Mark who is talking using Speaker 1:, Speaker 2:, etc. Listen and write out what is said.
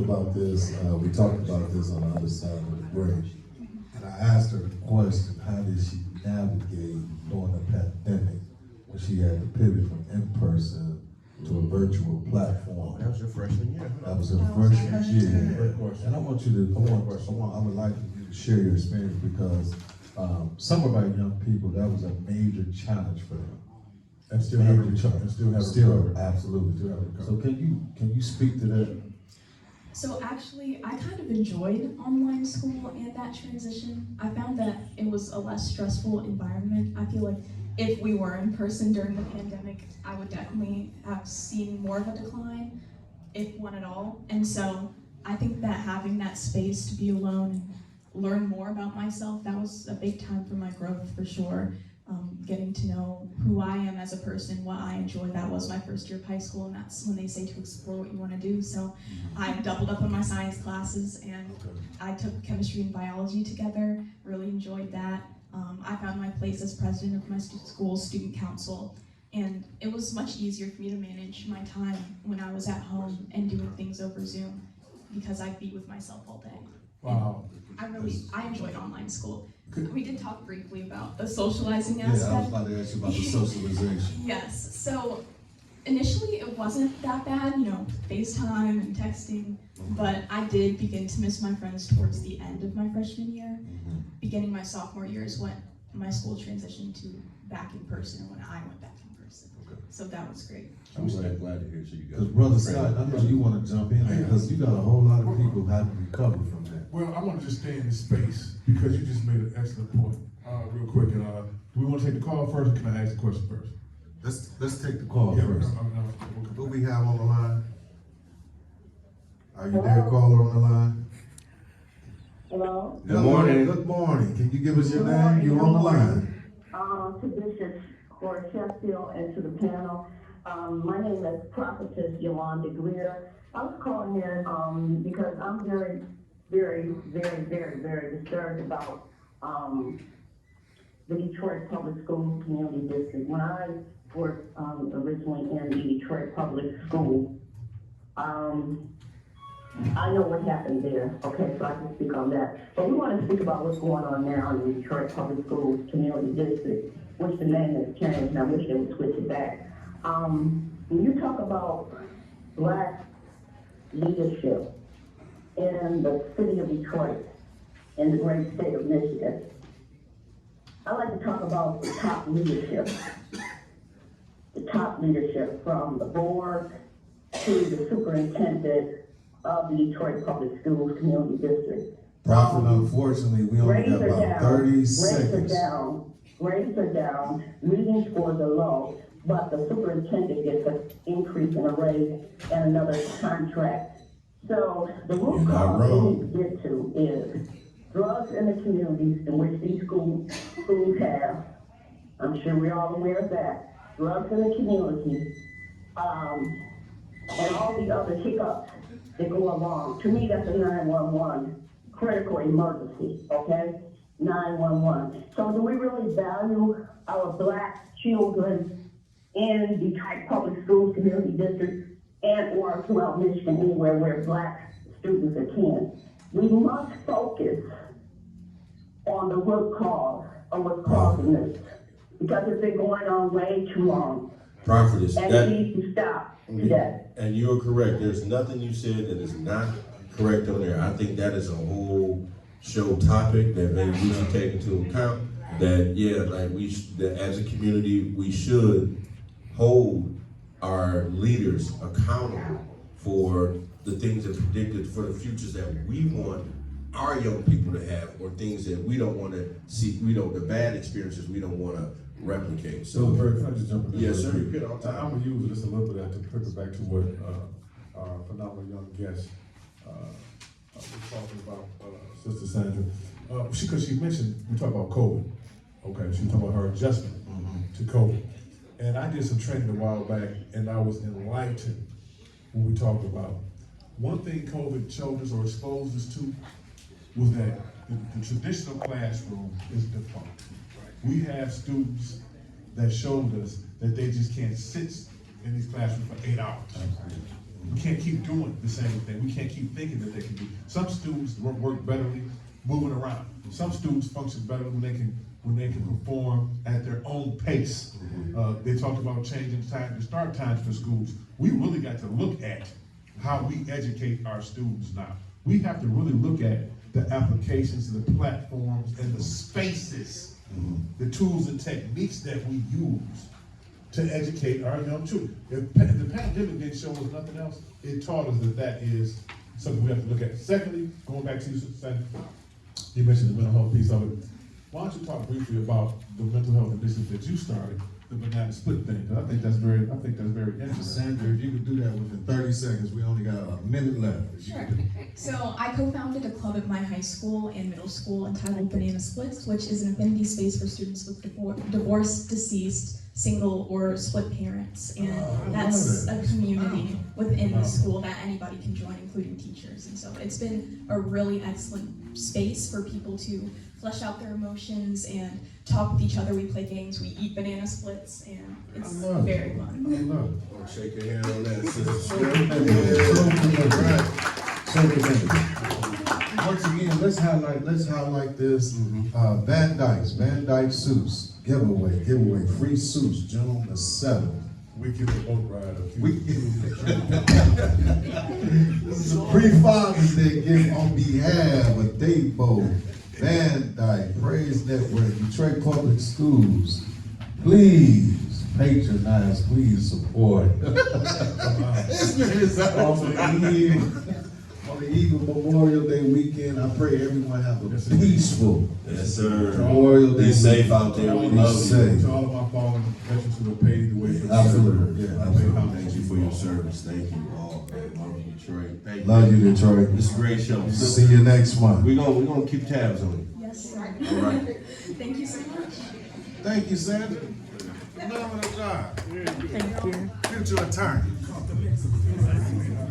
Speaker 1: About this, we talked about this on the other side of the break, and I asked her the question, how did she navigate during the pandemic when she had to pivot from in-person to a virtual platform?
Speaker 2: That was your freshman year.
Speaker 1: That was her freshman year. And I want you to, I would like you to share your experience because some of our young people, that was a major challenge for them.
Speaker 3: And still have
Speaker 1: Absolutely. So can you speak to that?
Speaker 4: So actually, I kind of enjoyed online school and that transition. I found that it was a less stressful environment. I feel like if we were in person during the pandemic, I would definitely have seen more of a decline, if one at all. And so I think that having that space to be alone and learn more about myself, that was a big time for my growth for sure. Getting to know who I am as a person, what I enjoy. That was my first year of high school, and that's when they say to explore what you want to do. So I doubled up on my science classes, and I took chemistry and biology together, really enjoyed that. I found my place as president of my school's student council, and it was much easier for me to manage my time when I was at home and doing things over Zoom, because I'd be with myself all day.
Speaker 3: Wow.
Speaker 4: I enjoyed online school. We did talk briefly about the socializing
Speaker 1: Yeah,
Speaker 4: aspect.
Speaker 1: I was about to ask you about the socialization.
Speaker 4: Yes, so initially it wasn't that bad, FaceTime and texting, but I did begin to miss my friends towards the end of my freshman year. Beginning my sophomore year is when my school transitioned to back in person, and when I went back in person. So that was great.
Speaker 2: I'm glad to hear you guys.
Speaker 1: Because Brother Scott, I know you want to jump in there because you got a whole lot of people having to recover from that.
Speaker 3: Well, I want to just stay in this space because you just made an excellent point. Real quick, do we want to take the call first, or can I ask the question first?
Speaker 1: Let's take the call
Speaker 3: Yeah,
Speaker 1: first.
Speaker 3: okay.
Speaker 1: Who we have on the line? Are you there, caller on the line?
Speaker 5: Hello?
Speaker 2: Good morning.
Speaker 1: Good morning. Can you give us your name? You on the line.
Speaker 5: To Bishop Horace Sheffield and to the panel. My name is Prophetess Yolanda Greer. I was calling in because I'm very, very, very, very, very disturbed about the Detroit Public Schools Community District. When I worked originally in the Detroit Public School, I know what happened there, okay, so I can speak on that. But we want to speak about what's going on now in the Detroit Public Schools Community District, which the name has changed, and I wish they would switch it back. When you talk about Black leadership in the city of Detroit, in the great state of Michigan, I like to talk about the top leadership. The top leadership from the board to the superintendent of the Detroit Public Schools Community District.
Speaker 1: Prophet, unfortunately, we only got about 30 seconds.
Speaker 5: Grades are down, readings scores are low, but the superintendent gets an increase in a raise and another contract. So the root cause we need to get to is drugs in the communities in which these schools have. I'm sure we're all aware of that. Drugs in the community, and all the other hiccups that go along. To me, that's a 911 critical emergency, okay? 911. So do we really value our Black children in Detroit Public Schools Community District and or throughout Michigan, anywhere where Black students attend? We must focus on the root cause of what's causing this, because it's been going on way too long.
Speaker 2: Prophetess,
Speaker 5: And it needs to stop today.
Speaker 2: And you are correct. There's nothing you said that is not correct on there. I think that is a whole show topic that maybe we should take into account. That that as a community, we should hold our leaders accountable for the things that predicted for the futures that we want our young people to have, or things that we don't want to see. The bad experiences we don't want to replicate.
Speaker 3: So, can I just jump in?
Speaker 2: Yes, sir. You can all time.
Speaker 3: I'm gonna use just a little bit of that to put it back to what our phenomenal young guest was talking about, Sister Sandra. Because she mentioned, we talked about COVID. Okay, she talked about her adjustment to COVID. And I did some training a while back, and I was enlightened when we talked about one thing COVID showed us or exposed us to was that the traditional classroom is defunct. We have students that showed us that they just can't sit in these classrooms for 8 hours. We can't keep doing the same thing. We can't keep thinking that they can do. Some students work better moving around. Some students function better when they can perform at their own pace. They talked about changing the start times for schools. We really got to look at how we educate our students now. We have to really look at the applications, the platforms, and the spaces, the tools and techniques that we use to educate our young children. If the pandemic didn't show us nothing else, it taught us that is something we have to look at. Secondly, going back to you, Sandra, you mentioned the mental health piece of it. Why don't you talk briefly about the mental health initiative that you started, the banana split thing? 'Cause I think that's very interesting.
Speaker 1: Sandra, if you could do that within 30 seconds, we only got a minute left.
Speaker 4: Sure. So I co-founded a club at my high school and middle school entitled Banana Splits, which is an affinity space for students with divorced, deceased, single, or split parents. And that's a community within the school that anybody can join, including teachers. And so it's been a really excellent space for people to flesh out their emotions and talk with each other. We play games, we eat banana splits, and it's very fun.
Speaker 1: I love it.
Speaker 2: I'll shake your hand on that, Sister
Speaker 1: Once again, let's highlight this. Van Dyke suits giveaway, free suits, June the 7th.
Speaker 3: We give a boat ride.
Speaker 1: This is a pre-Father's Day gift on behalf of Dave Bow, Van Dyke, Praise Network, Detroit Public Schools. Please patronize, please support. On the eve of Memorial Day weekend, I pray everyone have a peaceful
Speaker 2: Yes, sir.
Speaker 1: Memorial Day.
Speaker 2: Be safe out there. We
Speaker 1: Be
Speaker 2: love you.
Speaker 1: safe.
Speaker 3: To all of my fallen veterans who have paid the way for
Speaker 1: Absolutely, yeah, absolutely.
Speaker 2: Thank you for your service. Thank you all. Love you, Detroit. Thank you.
Speaker 1: Love you, Detroit.
Speaker 2: It's a great show.
Speaker 1: See you next month.
Speaker 2: We're gonna keep tabs on you.
Speaker 4: Yes, sir.
Speaker 2: All right.
Speaker 4: Thank you so much.
Speaker 1: Thank you, Sandra. Phenomenal job.
Speaker 4: Thank you.
Speaker 1: Future attorney.